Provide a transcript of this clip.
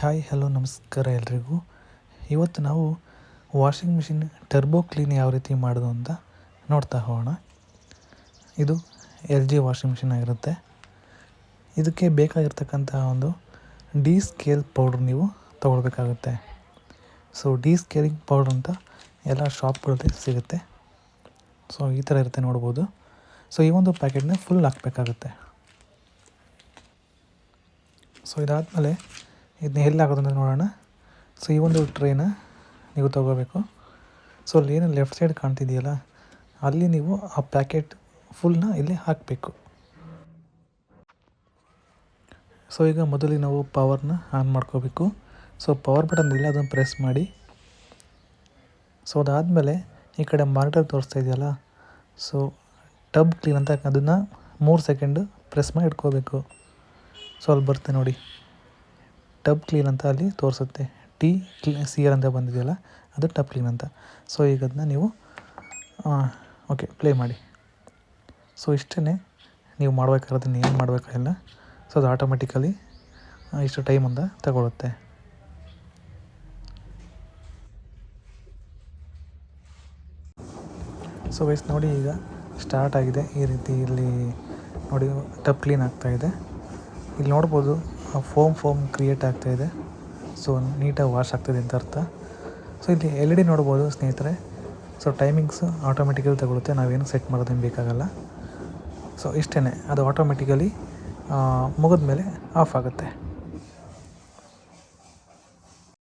Hi hello ನಮಸ್ಕಾರ ಎಲ್ರಿಗೂ. ಇವತ್ತು ನಾವು ವಾಷಿಂಗ್ ಮಿಷಿನ್ ಟರ್ಬೋ ಕ್ಲೀನ್ ಯಾವ ರೀತಿ ಮಾಡೋದು ಅಂತ ನೋಡ್ತಾ ಹೋಗೋಣ. ಇದು LG ವಾಷಿಂಗ್ ಮಿಷಿನ್ ಆಗಿರುತ್ತೆ. ಇದಕ್ಕೆ ಬೇಕಾಗಿರ್ತಕ್ಕಂಥ ಒಂದು ಡಿ ಸ್ಕೇಲ್ ಪೌಡ್ರ್ ನೀವು ತೊಗೊಳ್ಬೇಕಾಗುತ್ತೆ. ಸೊ ಡಿ ಸ್ಕೇಲಿಂಗ್ ಪೌಡ್ರ್ ಅಂತ ಎಲ್ಲ ಶಾಪ್ಗಳಲ್ಲಿ ಸಿಗುತ್ತೆ. ಸೊ ಈ ಥರ ಇರುತ್ತೆ ನೋಡ್ಬೋದು. ಸೊ ಈ ಒಂದು ಪ್ಯಾಕೆಟ್ನ ಫುಲ್ ಹಾಕಬೇಕಾಗುತ್ತೆ. ಸೊ ಇದಾದಮೇಲೆ ಇದನ್ನ ಎಲ್ಲಿ ಹಾಕೋದು ಅಂತ ನೋಡೋಣ. ಸೊ ಈ ಒಂದು ಟ್ರೇನ ನೀವು ತೊಗೋಬೇಕು. ಸೊ ಅಲ್ಲಿ ಏನು ಲೆಫ್ಟ್ ಸೈಡ್ ಕಾಣ್ತಿದೆಯಲ್ಲ, ಅಲ್ಲಿ ನೀವು ಆ ಪ್ಯಾಕೆಟ್ ಫುಲ್ನ ಇಲ್ಲಿ ಹಾಕಬೇಕು. ಸೊ ಈಗ ಮೊದಲಿಗೆ ನಾವು ಪವರ್ನ ಆನ್ ಮಾಡ್ಕೋಬೇಕು. ಸೊ ಪವರ್ ಬಟನ್ ಇಲ್ಲ, ಅದನ್ನು ಪ್ರೆಸ್ ಮಾಡಿ. ಸೊ ಅದಾದಮೇಲೆ ಈ ಕಡೆ ಮಾನಿಟರ್ ತೋರಿಸ್ತಾ ಇದೆಯಲ್ಲ, ಸೊ ಟಬ್ ಕ್ಲೀನ್ ಅಂತ ಅದನ್ನು 3 ಸೆಕೆಂಡು ಪ್ರೆಸ್ ಮಾಡಿ ಇಟ್ಕೋಬೇಕು. ಸೊ ಅಲ್ಲಿ ಬರುತ್ತೆ ನೋಡಿ, ಟಬ್ ಕ್ಲೀನ್ ಅಂತ ಅಲ್ಲಿ ತೋರಿಸುತ್ತೆ. TCL ಅಂತ ಬಂದಿದೆಯಲ್ಲ, ಅದು ಟಬ್ ಕ್ಲೀನ್ ಅಂತ. ಸೊ ಈಗ ಅದನ್ನ ನೀವು ಓಕೆ ಪ್ಲೇ ಮಾಡಿ. ಸೊ ಇಷ್ಟೇ ನೀವು ಮಾಡಬೇಕಾದ್ರೆ ಏನು ಮಾಡಬೇಕಾಗಿಲ್ಲ. ಸೊ ಅದು ಆಟೋಮೆಟಿಕಲಿ ಇಷ್ಟು ಟೈಮ್ ಅಂತ ತಗೊಳುತ್ತೆ. ಸೊ ವೈಸ್ ನೋಡಿ, ಈಗ ಸ್ಟಾರ್ಟ್ ಆಗಿದೆ. ಈ ರೀತಿ ಇಲ್ಲಿ ನೋಡಿ ಟಬ್ ಕ್ಲೀನ್ ಆಗ್ತಾಯಿದೆ. ಇಲ್ಲಿ ನೋಡ್ಬೋದು ಫೋಮ್ ಕ್ರಿಯೇಟ್ ಆಗ್ತಾಯಿದೆ. ಸೊ ನೀಟಾಗಿ ವಾಶ್ ಆಗ್ತಾಯಿದೆ ಅಂತ ಅರ್ಥ. ಸೊ ಇಲ್ಲಿ LED ನೋಡ್ಬೋದು ಸ್ನೇಹಿತರೆ. ಸೊ ಟೈಮಿಂಗ್ಸು ಆಟೋಮೆಟಿಕಲಿ ತಗೊಳುತ್ತೆ, ನಾವೇನು ಸೆಟ್ ಮಾಡೋದೇನು ಬೇಕಾಗಲ್ಲ. ಸೊ ಇಷ್ಟೇ, ಅದು ಆಟೋಮೆಟಿಕಲಿ ಮುಗಿದ ಮೇಲೆ ಆಫ್ ಆಗುತ್ತೆ.